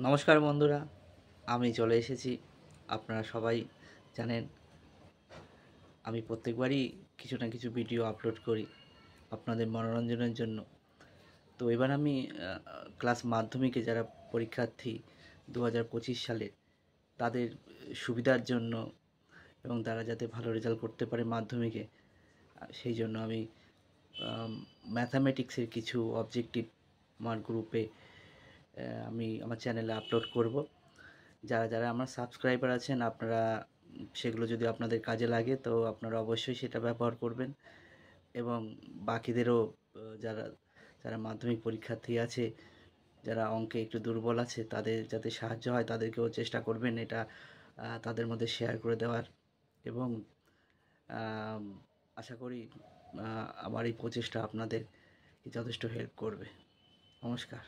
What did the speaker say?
নমস্কার বন্ধুরা, আমি চলে এসেছি। আপনারা সবাই জানেন আমি প্রত্যেকবারই কিছু না কিছু ভিডিও আপলোড করি আপনাদের মনোরঞ্জনের জন্য। তো এবার আমি ক্লাস মাধ্যমিকে যারা পরীক্ষার্থী 2025 সালে তাদের সুবিধার জন্য এবং তারা যাতে ভালো রেজাল্ট করতে পারে মাধ্যমিকে, সেই জন্য আমি ম্যাথামেটিক্সের কিছু অবজেক্টিভ আমার গ্রুপে আমি আমার চ্যানেলে আপলোড করব। যারা যারা আমার সাবস্ক্রাইবার আছেন আপনারা সেগুলো যদি আপনাদের কাজে লাগে তো আপনারা অবশ্যই সেটা ব্যবহার করবেন এবং বাকিদেরও যারা যারা মাধ্যমিক পরীক্ষার্থী আছে, যারা অঙ্কে একটু দুর্বল আছে তাদের যাতে সাহায্য হয় তাদেরকেও চেষ্টা করবেন এটা তাদের মধ্যে শেয়ার করে দেওয়ার। এবং আশা করি আমার এই প্রচেষ্টা আপনাদের যথেষ্ট হেল্প করবে। নমস্কার।